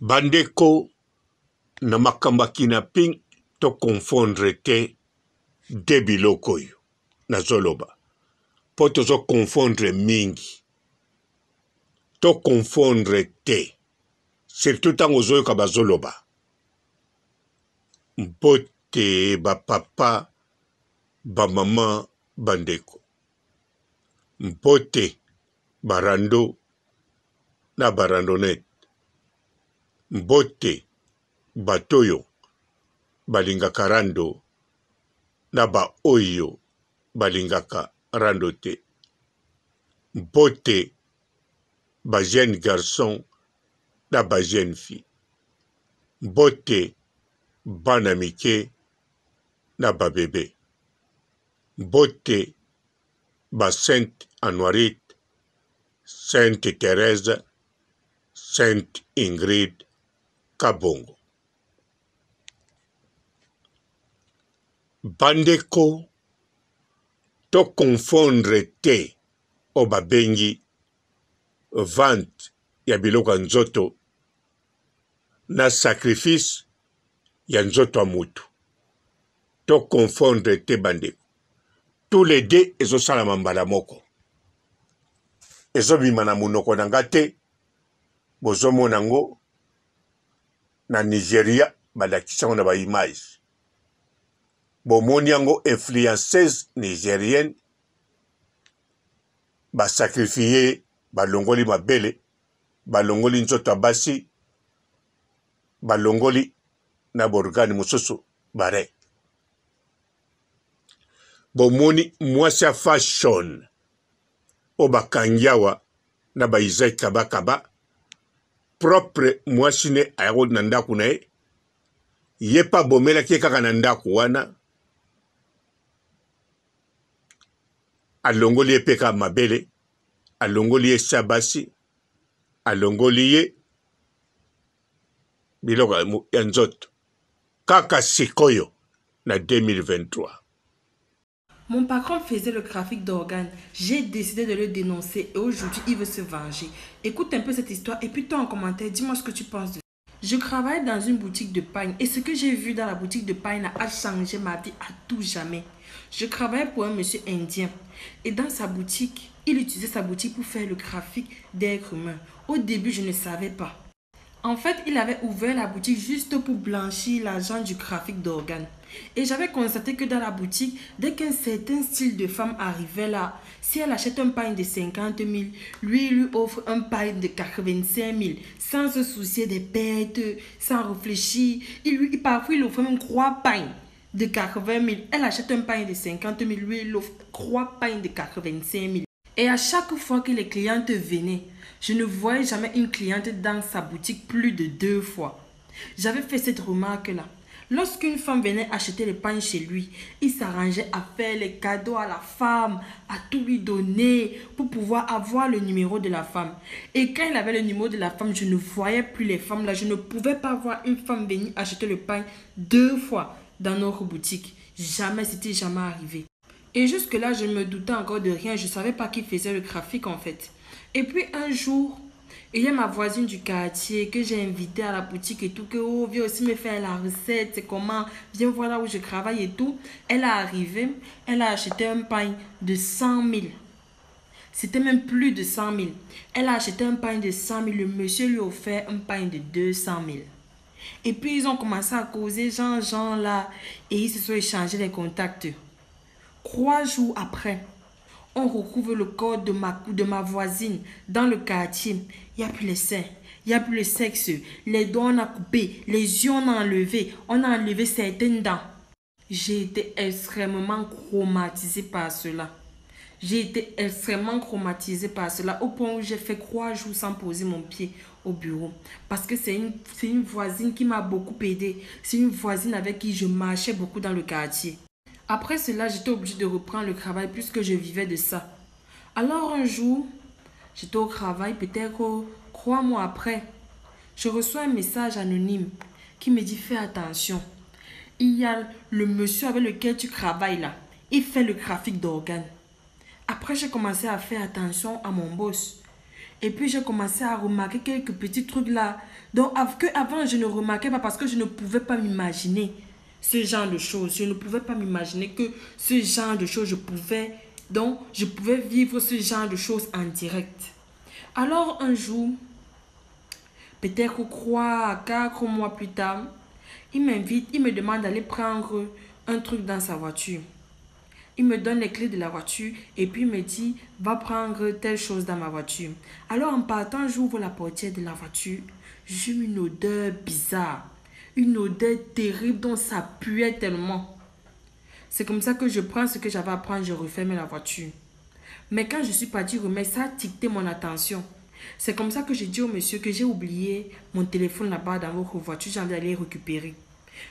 Bandeko na makamba kinaping to confondre te de biloko oyo nazoloba. Po tozo confondre mingi. To confondre te. Surtout tango ozoyoka bazoloba. Mbote ba papa ba mama bandeko. Mbote barando na barandonete. Mbote batoyo balingaka rando na ba oyo balingaka rando te. Mbote ba jeune garçon na ba jeune fille. Mbote bana mike na ba bébé. Mbote ba Sainte Anuarite, Sainte Thérèse, Sainte Ingrid Kabongo. Bandeko to confondre te o babengi vente ya biloko nzoto na sacrifice ya nzoto amutu. To confondre te bandeko. Tous les deux ezo salama mbala moko. Ezo bima na munoko nanga te. Bozo monango na Nigeria balakisa na ba image. Bomoni yango influenceuse nigérienne ba sacrifier balongoli mabele, balongoli nzoto basi, balongoli na borgane mosusu bare. Bomoni mwasi ya fashion o bakangiawa na ba Isaac Kabakaba propre mwasi ne ayako na ndaku na ye pa bomela ki kaka na ndaku wana alongoli ye peka mabele, alongoli ye sabasi, alongoli ye biloko ya nzoto kaka sikoyo na 2023. Mon patron faisait le trafic d'organes. J'ai décidé de le dénoncer et aujourd'hui, il veut se venger. Écoute un peu cette histoire et puis toi en commentaire, dis-moi ce que tu penses de ça. Je travaille dans une boutique de pagne et ce que j'ai vu dans la boutique de pagne a changé ma vie à tout jamais. Je travaillais pour un monsieur indien et dans sa boutique, il utilisait sa boutique pour faire le trafic d'êtres humains. Au début, je ne savais pas. En fait, il avait ouvert la boutique juste pour blanchir l'argent du trafic d'organes. Et j'avais constaté que dans la boutique, dès qu'un certain style de femme arrivait là, si elle achète un pain de 50 000, lui il lui offre un pain de 85 000, sans se soucier des pertes, sans réfléchir. Parfois, il offre même 3 pains de 80 000. Elle achète un pain de 50 000, lui il offre 3 pains de 85 000. Et à chaque fois que les clientes venaient, je ne voyais jamais une cliente dans sa boutique plus de 2 fois. J'avais fait cette remarque-là. Lorsqu'une femme venait acheter le pain chez lui, il s'arrangeait à faire les cadeaux à la femme, à tout lui donner pour pouvoir avoir le numéro de la femme. Et quand il avait le numéro de la femme, je ne voyais plus les femmes là. Je ne pouvais pas voir une femme venir acheter le pain 2 fois dans notre boutique. Jamais, c'était jamais arrivé. Et jusque-là, je me doutais encore de rien. Je ne savais pas qui faisait le trafic en fait. Et puis un jour, il y a ma voisine du quartier que j'ai invitée à la boutique et tout. Que oh, viens aussi me faire la recette. C'est comment, viens voir là où je travaille et tout. Elle est arrivée, elle a acheté un pain de 100 000. C'était même plus de 100 000. Elle a acheté un pain de 100 000. Le monsieur lui a offert un pain de 200 000. Et puis ils ont commencé à causer Jean là. Et ils se sont échangés les contacts. 3 jours après, on recouvre le corps de ma voisine dans le quartier. Il n'y a plus les seins, il n'y a plus le sexe. Les doigts on a coupé, les yeux on a enlevé. On a enlevé certaines dents. J'ai été extrêmement traumatisée par cela. J'ai été extrêmement traumatisée par cela au point où j'ai fait 3 jours sans poser mon pied au bureau. Parce que c'est une voisine qui m'a beaucoup aidée. C'est une voisine avec qui je marchais beaucoup dans le quartier. Après cela, j'étais obligée de reprendre le travail puisque je vivais de ça. Alors un jour, j'étais au travail, peut-être 3 mois après, je reçois un message anonyme qui me dit « Fais attention, il y a le monsieur avec lequel tu travailles là, il fait le trafic d'organes. » Après, j'ai commencé à faire attention à mon boss. Et puis j'ai commencé à remarquer quelques petits trucs là. Donc avant je ne remarquais pas parce que je ne pouvais pas m'imaginer ce genre de choses. Je ne pouvais pas m'imaginer que ce genre de choses je pouvais vivre ce genre de choses en direct. Alors un jour, peut-être 3 à 4 mois plus tard, il m'invite, il me demande d'aller prendre un truc dans sa voiture. Il me donne les clés de la voiture et puis il me dit, va prendre telle chose dans ma voiture. Alors en partant, j'ouvre la portière de la voiture. J'ai une odeur bizarre. Une odeur terrible dont ça puait tellement. C'est comme ça que je prends ce que j'avais à prendre, je referme la voiture. Mais quand je suis partie remettre, ça a tiqué mon attention. C'est comme ça que j'ai dit au monsieur que j'ai oublié mon téléphone là-bas dans votre voiture, j'ai envie d'aller récupérer.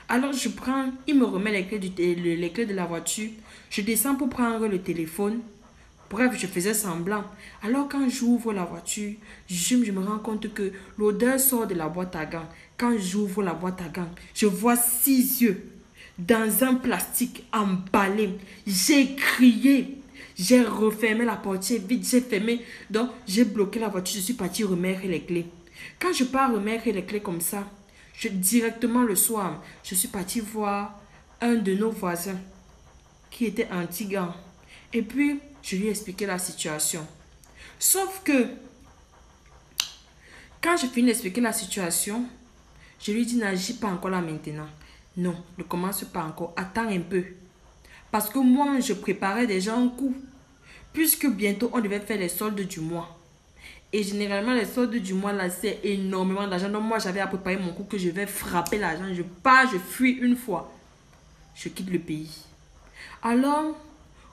Alors je prends, il me remet les clés de la voiture. Je descends pour prendre le téléphone. Bref, je faisais semblant. Alors quand j'ouvre la voiture, je me rends compte que l'odeur sort de la boîte à gants. Quand j'ouvre la boîte à gants, je vois 6 yeux dans un plastique emballé. J'ai crié. J'ai refermé la portière vite, j'ai fermé. Donc, j'ai bloqué la voiture. Je suis partie remettre les clés. Quand je pars remettre les clés comme ça, directement le soir, je suis partie voir un de nos voisins qui était anti-gants. Et puis, je lui ai expliqué la situation. Sauf que, quand je finis d'expliquer la situation, je lui dis, n'agis pas encore là maintenant. Non, ne commence pas encore. Attends un peu. Parce que moi, je préparais déjà un coup. Puisque bientôt, on devait faire les soldes du mois. Et généralement, les soldes du mois, là, c'est énormément d'argent. Donc, moi, j'avais à préparer mon coup que je vais frapper l'argent. Je pars, je fuis une fois. Je quitte le pays. Alors,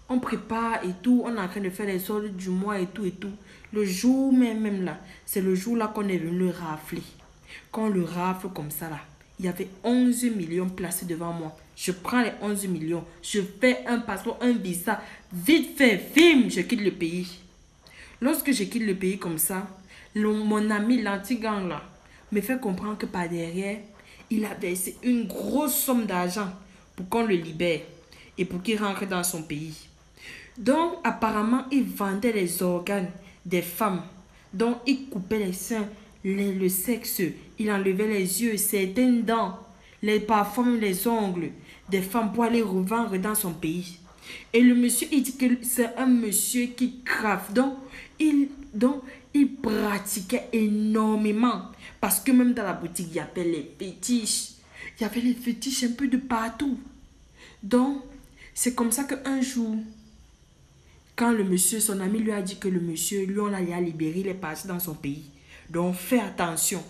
on prépare et tout. On est en train de faire les soldes du mois et tout et tout. Le jour même là, c'est le jour là qu'on est venu le rafler. Quand on le rafle comme ça là, il y avait 11 millions placés devant moi. Je prends les 11 millions. Je fais un passeport, un visa. Vite fait, film, je quitte le pays. Lorsque je quitte le pays comme ça, mon ami, l'anti-gang là, me fait comprendre que par derrière, il a versé une grosse somme d'argent pour qu'on le libère et pour qu'il rentre dans son pays. Donc, apparemment, il vendait les organes des femmes. Donc, il coupait les seins, le sexe, il enlevait les yeux, certaines dents, parfois même les ongles des femmes pour aller revendre dans son pays. Et le monsieur, il dit que c'est un monsieur qui crave. Donc, il pratiquait énormément. Parce que même dans la boutique, il y avait les fétiches. Il y avait les fétiches un peu de partout. Donc, c'est comme ça qu'un jour, quand le monsieur, son ami lui a dit que le monsieur, lui, on l'a libéré, il est parti dans son pays. Donc, fais attention.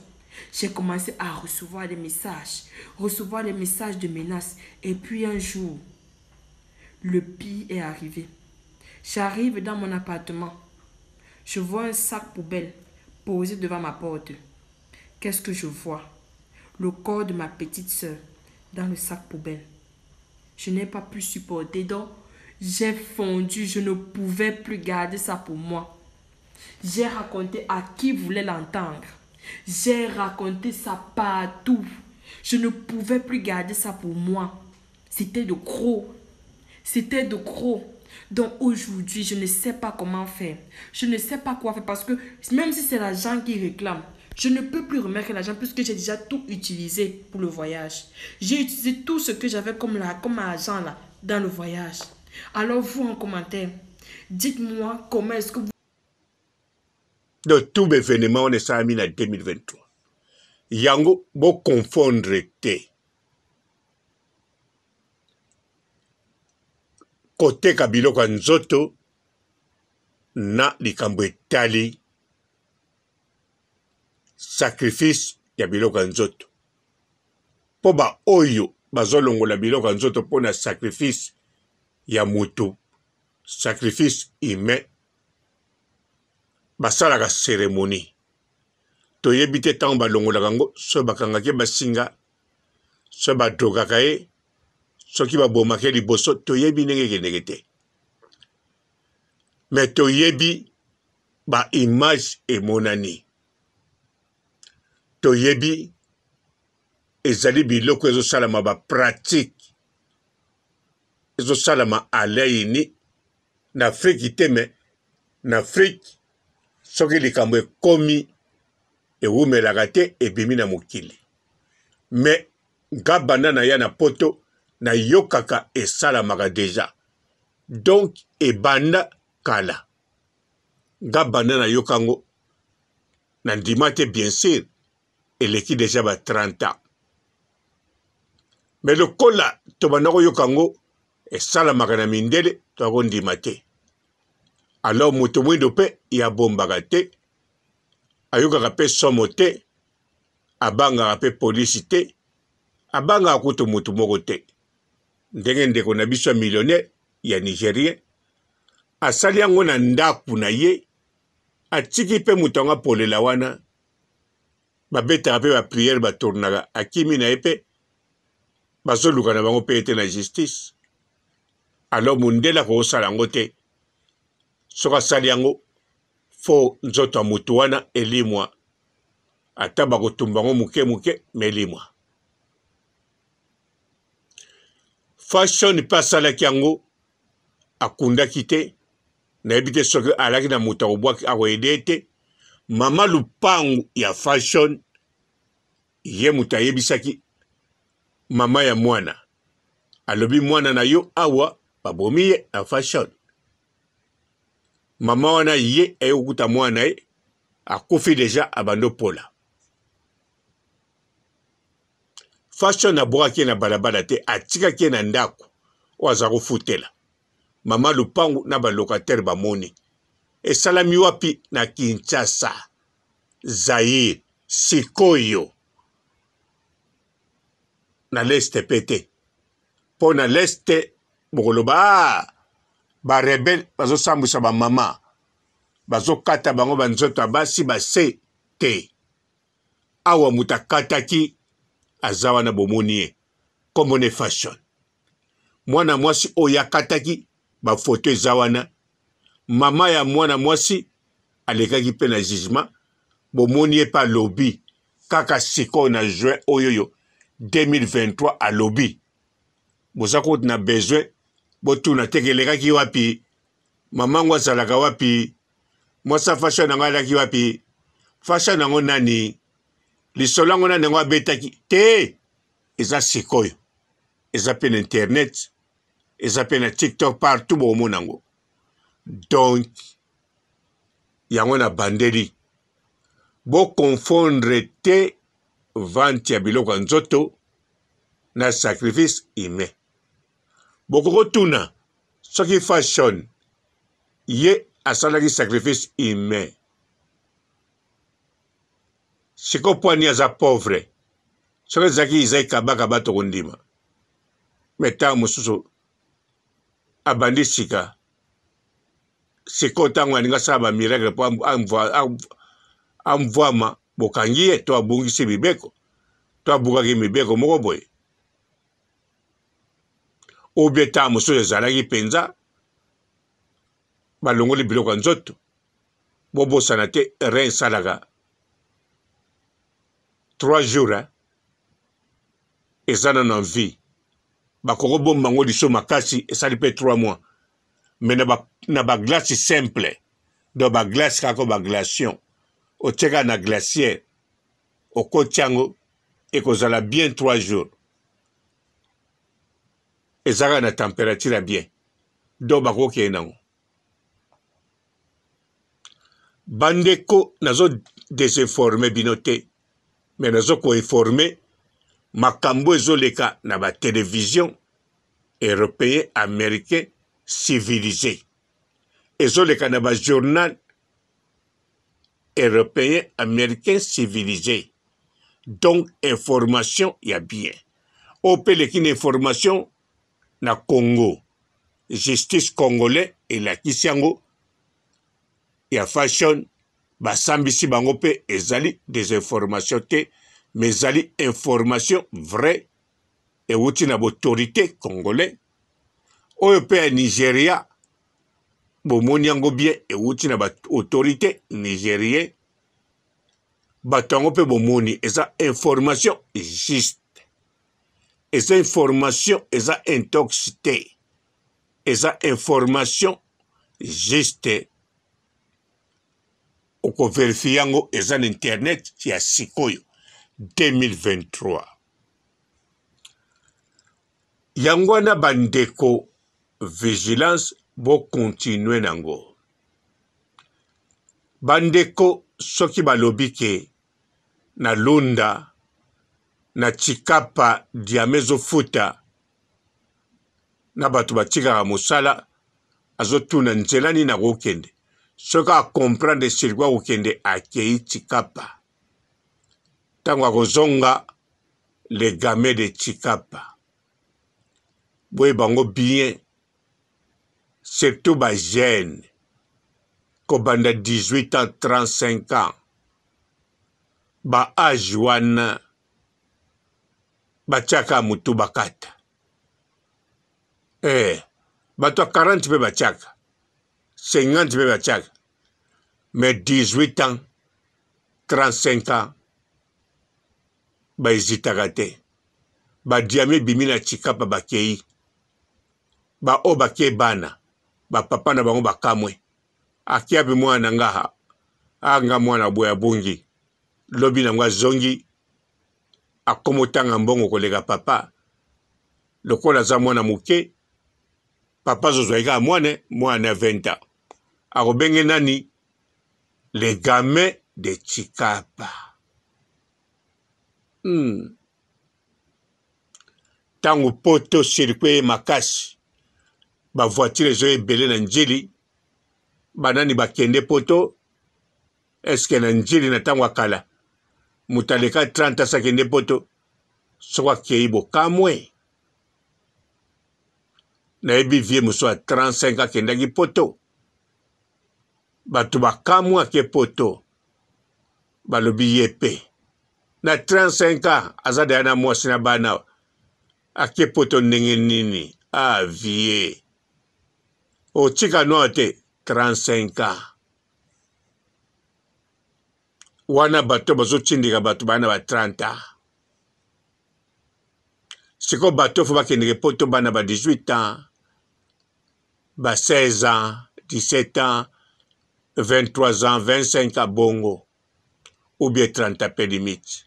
J'ai commencé à recevoir des messages de menaces. Et puis un jour, le pire est arrivé. J'arrive dans mon appartement. Je vois un sac poubelle posé devant ma porte. Qu'est-ce que je vois? Le corps de ma petite soeur dans le sac poubelle. Je n'ai pas pu supporter, donc j'ai fondu. Je ne pouvais plus garder ça pour moi. J'ai raconté à qui voulait l'entendre. J'ai raconté ça partout. Je ne pouvais plus garder ça pour moi. C'était de gros. C'était de gros. Donc aujourd'hui, je ne sais pas comment faire. Je ne sais pas quoi faire parce que même si c'est l'argent qui réclame, je ne peux plus remettre l'argent puisque j'ai déjà tout utilisé pour le voyage. J'ai utilisé tout ce que j'avais comme argent là dans le voyage. Alors vous en commentaire, dites-moi comment est-ce que vous... De tout événement, on est ça en 2023. Yango, bo confondre te. Kote kabilo kwa nzoto na likambo etali sacrifice ya biloko ya nzoto. Po ba oyo bazolongola biloko ya nzoto po na sacrifice ya mutu, sacrifice humain, basalaka cérémonie. Toyebi te ntango balongolaka yango so bakangaki basinga, so badrogaka ye, soki babomaki liboso, toyebi ndenge ekendeke te. Me toyebi ba image emonani. Toyebi ezali biloko ezosalama ba pratique ezosalama alaini na Afrique te, me na Afrique soki likambo ekomi ewumelaka te ebimi na mokili. Me nga banda na ya na poto na yokaka esalamaka deja. Donc ebanda kala. Nga banda na yokango na ndima te bien sûr eleki deja ba 30 ans. Mais lokola tobanda koyokango esalamaka na mindele to ndima te. Alors moto mwindo pe ya bombaka te. Ayokaka pe somo te. Abangaka pe polisi te. Abangaka kuto moto moko te. Ndenge ndeko na biso millionnaire ya Nigérien. Asali yango na ndaku na ye. Atiki pe moto anga polela wana. Babetaka pe ba prière ba tournaka. Akimi na ye pe. Bazoluka na bango pe ete na justice. Alors mundela ko osala yango te. Soka sali yango fo nzoto mutu wana elimwa. Ata bakotumba ngo muke muke melimwa. Fashion pa salaki yango akundaki te. Nayebi te soki alaki na mutu akobwaki akoyede te. Mama lupangu ya fashion ye mutu ayebisaki mama ya mwana. Alobi mwana na yo awa babomi ye na fashion. Mama wana ye okuta mwana ye akufi deja abando pola. Fashion abwaki na balabala te atikaki na ndako oaza kofutela. Mama lupangu na balocataire bamoni. Esalami wapi na Kinshasa, Zaire, Sikoyo. Na leste pete. Po na leste bokoloba ba rebelle bazo sambwisa ba mama. Bazo kata bango banzoto basi base te. Awa mutakataki azawa na bomoni komone fashion. Mwana mwasi oya kataki ba photo ezawana. Mama ya mwana mwasi alekaki pe na jugement bomoni pa lobby kaka siko na juin oyoyo 2023 a lobby. Bozako na besoin botuna tekelekaki wapi mama ngwa salaka wapi mwasa fashion nga laki wapi fashion ngo nani lisolo ngo nani ngo betaki te eza sikoyo eza pe na internet eza pe na TikTok partout bo monango. Donc yango na bandeli bo confondre te vente ya biloko nzoto na sacrifice humain. Boko tuna soki fashion ye asalaki sacrifice humain. Siko poani aza pauvre. Soki zaki izai kabaka bato kondima. Meta mususu abandi sika. Siko tango aninga saba miracle po amvoama bokangi ye to abungisi bibeko. To abukaki mibeko moko boye. Obeta mususu ezalaki penza balongoli biloko nzoto bobosana te rein salaka 3 jours ezana na vie bakoko bomba ngo liso makasi esali pe 3 mois mais na ba glace simple do ba glace kako ba glaciation oteka na glacière okotiango ekozala bien 3 jours ezaka na température bien do bakoki nango. Bandeko nazo désinformer binote mais nazo ko informer makambo ezoleka na ba télévision européen américain civilisé ezoleka na ba journal européen américain civilisé. Donc information ya bien opeleki na information na Congo justice congolais elakisi yango ya fashion basambisi bango pe ezali des informations te mais ezali information vrai euti na autorité congolais oyo pe ya Nigeria bomoni yango bien euti na autorité nigérien bato yango pe bomoni eza information juste eza information eza intoxité eza information juste. okoverifie yango eza na internet ya sikoyo 2023. Yango wana bandeko vigilance bo continue nango. Bandeko soki balobi ke na Lunda na Chikapa diamezo futa na batu batikaka mosala azotuna nzela nini akokende. Soki akomprendre sirikwa akokende akei Chikapa. Tango akozonga le game de Chikapa. Boye bango bien. Surtout ba jeune. Kobanda 18 ans, 35 ans. Ba âge wana. Bachaka mutu bakata. Bato 40 pe bachaka. 50 pe bachaka. Mais 18 ans, 35 ans. Ba hésitaka te. Ba diame bimina Chikapa bakei. Ba o bakei bana. Ba papa na bango bakamwe. Akiabe mwana ngaha. Anga mwana boya bungi. Lobi na mga zongi. Akomotanga mbongo kolega papa. Lokola za mwana muke. Papa zozwaika mwana 20 ans. Akobenge nani? Les gamins de Chikapa. Tango poto circuit makasi. Ba voiture zo ebele na njili. Banani bakende poto. Eske na njili na tango akala. Mutaleka 30 sakende poto. Sokwa keibo kamwe. Na ebi vie muso a 35 akendaki poto. Batu bakamwa ke poto. Balobi yepe. Na 35 ans, azade yana mwasi na bana. Ake poto ndenge nini. Vie. O chika note 35 ans. Wana bato bazo chindika batu bana ba 30 ans. Siko bato fo bakendeke poto bana ba 18 ans. Ba 16 ans, 17 ans, 23 ans, 25 ans bongo. Ou bien 30 ans pe limite.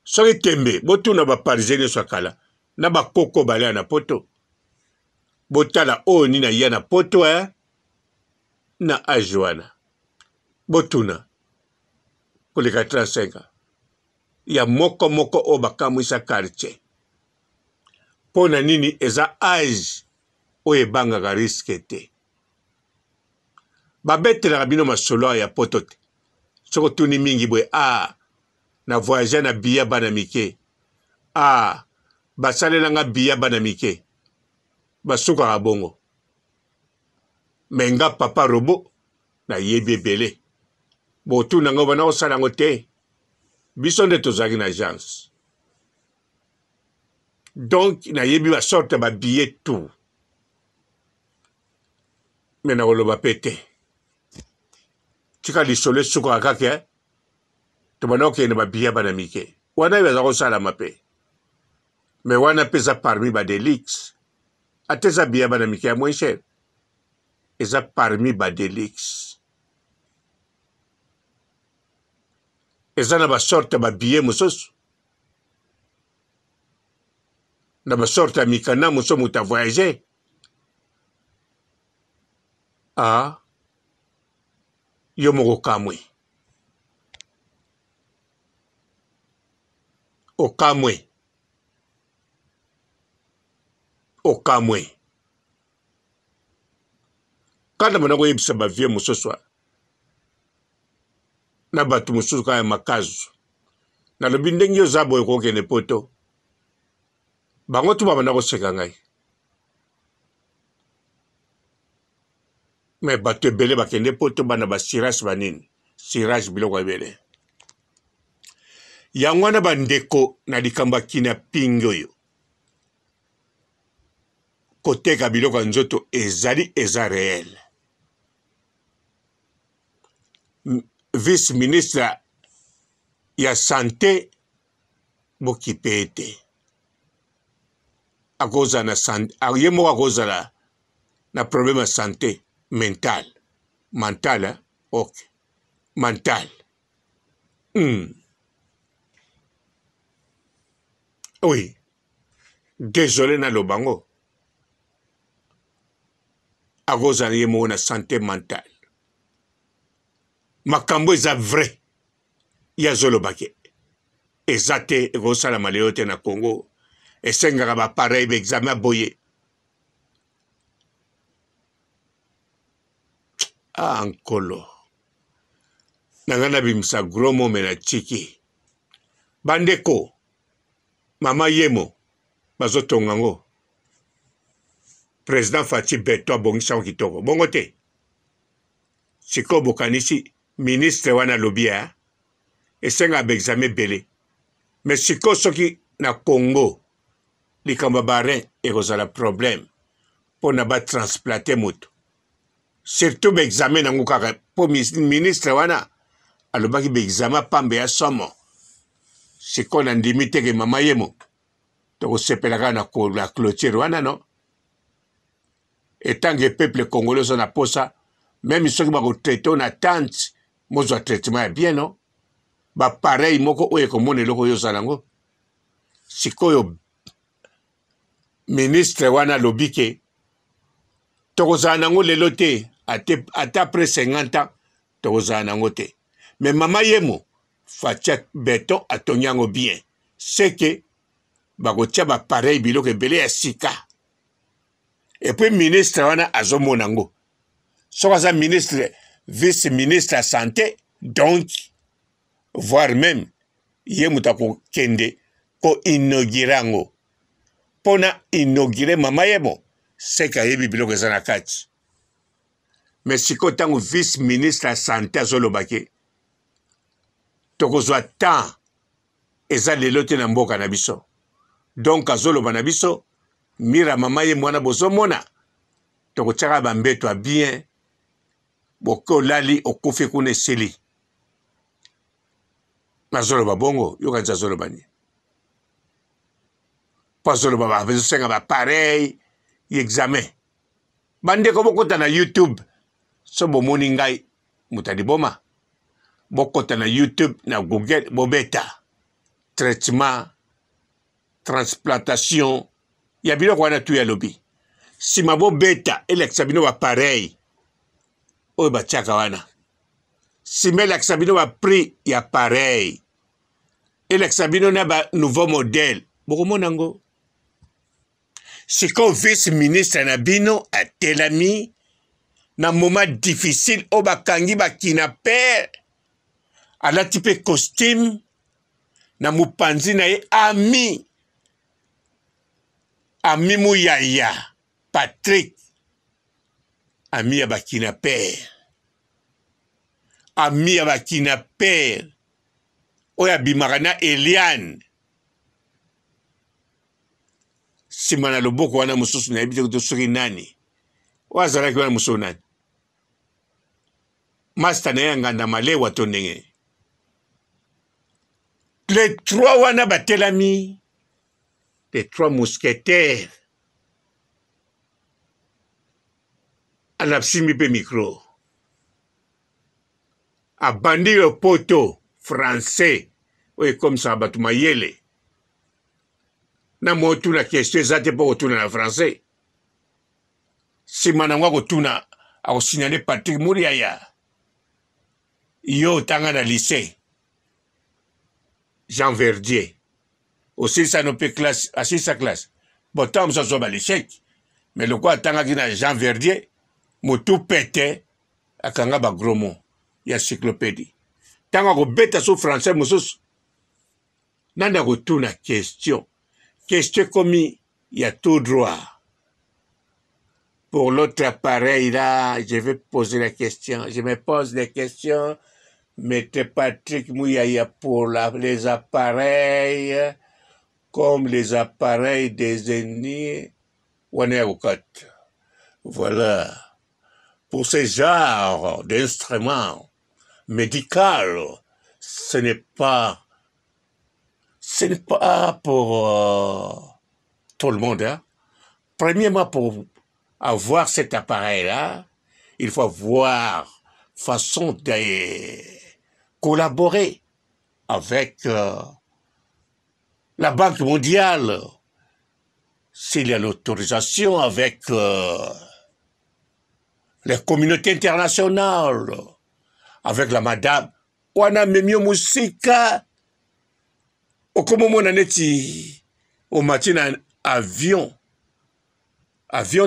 Soki tembe, botuna ba parisien swakala. Na ba koko balea na poto. Botala o ni na ya na poto na ajuana. Botuna. Koleka 35 ans. Ya moko moko o bakamwisa quartier. Pona nini eza age o ebanga ka riske te. Babetela bino masolo ya poto te. Soko tuni mingi bwe na voyage na biya bana mike. Basalela nga biya bana mike. Basuka ka bongo. Menga papa robo na yebi ebele. Botu na ngo bana osala ngo te. Biso nde tozaki na agence. Donc na yebi ba sorte ba billet tout. Mena koloba pete. Tika lisole suko akake to bana okende ba billet bana mike. Wana yaza kosala mape. Me wana pesa parmi ba delix. Ateza billet bana mike ya moins cher. Eza parmi ba delix. Eza na ba sorte ba billet mososu. Na ba sorte mikana moso muta voyager. Yo moko kamwe. Okamwe. Kada mwana ko yebisa ba vie mososwa. Na batu mosusu kaya makazu. Na lobi ndenge yo zabo eko kene poto. Bango tu baba nako seka ngai. Me batu ebele bakende poto bana ba sirage banini. Sirage biloko ebele. Yangwana bandeko na likamba kina pingo yo. Koteka biloko nzoto ezali eza réel. Vice-ministre ya santé Bokipete. Akoza na santé. Yemo akoza na problème ya santé mental. Ok. Mental. Oui. Désolé na lobango. Akozala ye moko na santé mentale. Makambo eza vrai. Ya zolobake. Eza te ekosalama lelo te na Congo. Esengaka bapareil examen boye. Ah, nkolo. Nangana bimsa gros mome na chiki. Bandeko. Mama Yemo. Bazotonga ngo. Président Fachi Beto abongisa kitoko. Bongo te. Siko bokanisi ministre wana lobia. Esenga ba examen belé. Mais siko soki na Congo. Likamba barin ekozala problème. Pona ba transplanter moto. Surtout ba examen nango kaka. Po ministre wana. Alobaki ba examen pambe ya somo. Siko na ndimi teke Mama Yemo. Toko sepelaka na la clôture wana no. Etant que peuple congolais son a posa, même ceux qui vont traiter en attente, moi je traitement est bien non. Bah pareil moko oye comme on est loko yo salango. Sikoyo ministre wana lobike. Toko zanango le lote ata après 50 ans toko zanango te. Mais Mama Yemo fatia beton atonyango bien. C'est que bagotia ba pareil biloko belé ya sika. Et puis ministre wana azomonango. Sokaza ministre, vice-ministre à santé, donc, voire même, yemutako kende, ko inaugurango. Pona inauguré Mama Yemo, c'est ka yebi biloko ezana kati. Mais siko tango vice-ministre à santé azolobake, tokozwa temps, eza lelo te na mboka na biso. Donc azoloba na biso, mira Mama Yemo wana bozomona, toko tchaka bambeto a bien, boko lali okufi kuna esili. Mazoloba bongo, yoka nza zoloba ni. Pas zoloba ba, bezosenga ba pareil, examen. Bande ko bokota na YouTube, so bomoni ngai, mutadi boma. Bokota na YouTube, na Google, bobeta. Traitement, transplantation, ya biloko wana tu ya lobi. Si mabo beta, eleksa bino ba pareil. Oyo batiaka wana. Si melakisa bino ba prix ya pareil. Elekisa bino na ba nouveau modèle. Bokomona ngo. Siko vice-ministre na bino atelami na moment difficile o bakangi bakina père. Alati pe costume na mupanzi na ye ami. Ami Muyaya. Patrick. Ami ya bakina père. Ami ya bakina père. Oya bimarana Eliane. Simana loboko wana mususu na ebite kutosuki nani. Wazalaki wana mususu nani. Master na ya nganda malewa tondenge. Les trois wana batelami. Les trois mousquetaires. Anapsimi pe micro. Abandi le poto français. Oui, comme ça, batuma yele. Na motu na question zate po tuna na français. Si manangwa ko tuna ako signalé Patrick Muriaya. Yo tanga na lycée. Jean Verdier. Aussi ça no pe classe, assis sa classe. Bon, tant ça soit l'échec. Mais le quoi tanga ki na Jean Verdier. Motu pete akanga ba gros mot ya encyclopédie tanga ko beta so français musus nanda ko tuna question commis ya tout droit pour l'autre appareil là je vais poser la question je me pose des questions mettez Patrick Muyaya pour les appareils comme les appareils des ennemis voilà. Pour ce genre d'instruments médicaux, ce n'est pas pour tout le monde. Hein. Premièrement, pour avoir cet appareil-là, il faut avoir façon de collaborer avec la Banque mondiale, s'il y a l'autorisation avec les communautés internationales, avec la madame, wana memio musika, okomo mona neti, au matin avion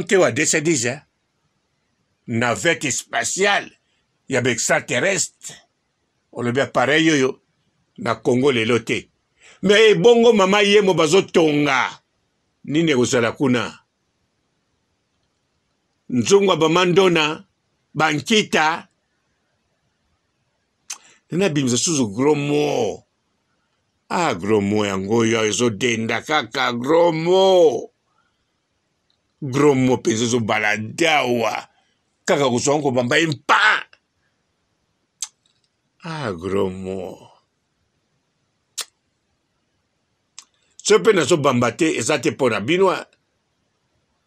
te wa décédé, navette spatiale, y a extraterrestre, on le bien pareil yo, na Congo le loté. Mais bongo mama ye mo bazo tonga, nine kozala kuna. Nzongwa bamandona, bankita, nena bimza suzu gros mot. Ah, gros mot yango yo ezo denda kaka gros mot. Gros mot peze zo baladawa. Kaka kusongo bamba impa. Ah, gros mot. Sope na zo bambate ezate pona binwa.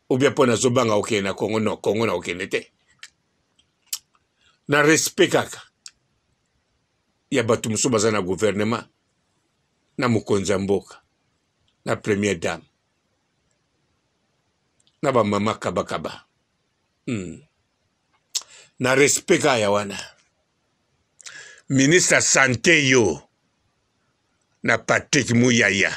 Ou bien pona zo banga oke na Congo no, Congo na oke nete. Na respect kaka. Ya batu musu baza na gouvernement. Na mukonza mboka. Na première dame. Na ba mama kaba. Na respect kaya wana. Ministre santé yo. Na Patrick Muyaya.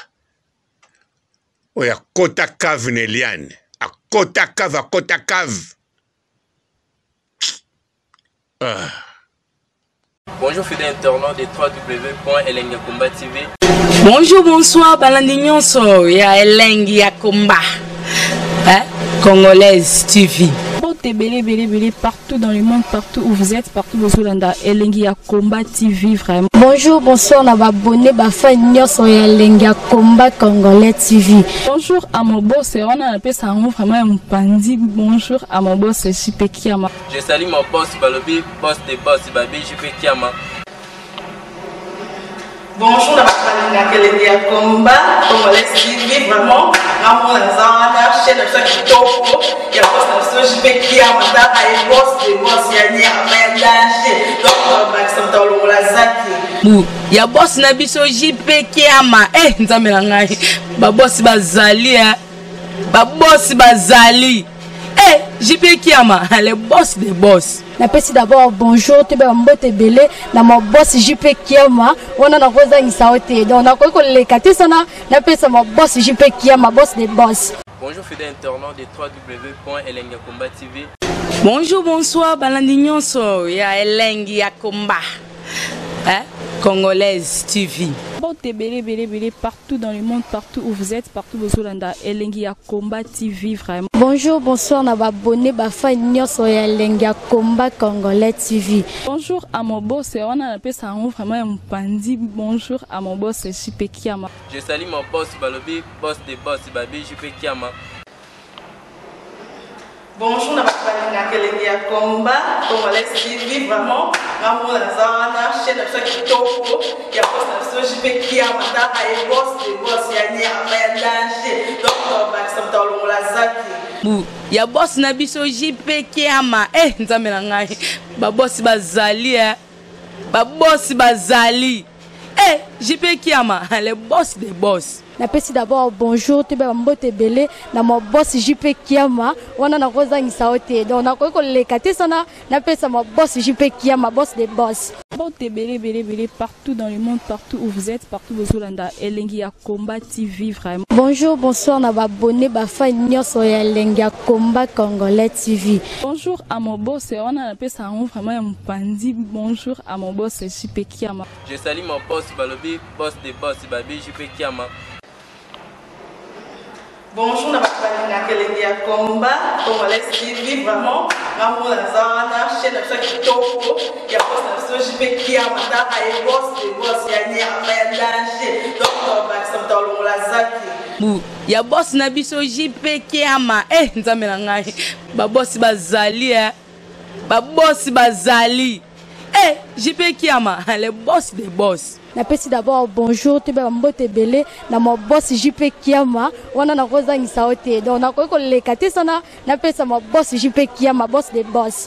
Oya kota cave Neliane. A kota cave. Bonjour fidèles internautes de www.elengiakomba TV. Bonjour, bonsoir, balandinyon so, ya Elengi Yakomba, Congolaise TV. Belé partout dans le monde, partout où vous êtes, partout où vous êtes, Elengi Yakomba TV vraiment. Bonjour, bonsoir, on va abonner à Elengi Yakomba Congolais TV. Bonjour à mon boss, on a appelé ça vraiment un pandi. Bonjour à mon boss, JP Kiama. Je salue mon boss Balobi, boss des boss Babi, JP Kiama. Bonjour, na Elengi Yakomba Congolais TV vraiment. Ramon Lazana, chaîne de ceux qui topo, il y a pas de JP Kiama, et boss des boss, il y a un danger. Donc, Maxime Talon Lazaki. Il y a boss Nabiso JP Kiama. Nzamelanga. Ba boss bazali, ba boss bazali. JP Kiama, le boss des boss. Napesi d'abord bonjour, tu es mbote belé, na mon boss JP Kiama, on a na rosa insaote. Donc on a quoi que les katisana, napesi mon boss JP Kiama, boss des boss. Bonjour fidèles internautes de www.elengiakomba TV. Bonjour, bonsoir, balandinyon so, ya Elengi Yakomba, Congolaise TV. Belé partout dans le monde, partout où vous êtes, partout où vous êtes, Elengi Yakomba TV vraiment. Bonjour, bonsoir, on va abonner à Elengi Yakomba Congolais TV. Bonjour à mon boss, on a appelé ça vraiment un pandi. Bonjour à mon boss, JP Kiama. Je salue mon boss Balobi, boss des boss Babi, JP Kiama. Bonjour, na Elengi Yakomba Congolais TV vraiment. Ramon Lazana, chaîne de ceux qui topo, il y a pas de JP Kiama, et boss des boss, il y a un danger. Donc, Maxime Talon Lazaki. Il y a boss Nabiso JP Kiama. Nzamelanga. Ba boss bazali, ba boss bazali. JP Kiama, le boss des boss. Napesi d'abord bonjour, tu es mbote belé, na mon boss JP Kiama, on a na rosa insaote. Donc on a quoi que les katisana, napesi mon boss JP Kiama, boss des boss. Belé partout dans le monde, partout où vous êtes, partout où vous êtes, Elengi Yakomba TV vraiment. Bonjour, bonsoir, on va abonner à Elengi Yakomba Congolais TV. Bonjour à mon boss, on a appelé ça vraiment un pandi. Bonjour à mon boss, JP Kiama. Je salue mon boss Balobi, boss des boss Babi, JP Kiama. Bonjour, na Elengi Yakomba Congolais TV vraiment. Ramon Lazana, chaîne de ceux qui topo, il y a pas de JP Kiama, et boss des boss, il y a un danger. Donc, Maxime Talon Lazaki. Il y a boss Nabiso JP Kiama. Nzamelanga. Ba boss bazali, ba boss bazali. JP Kiama, le boss des boss. Napesi d'abord bonjour, tu es mbote belé, na mon boss JP Kiama, on a na rosa insaote. Donc on a quoi que les katisana, napesi mon boss JP Kiama, boss des boss.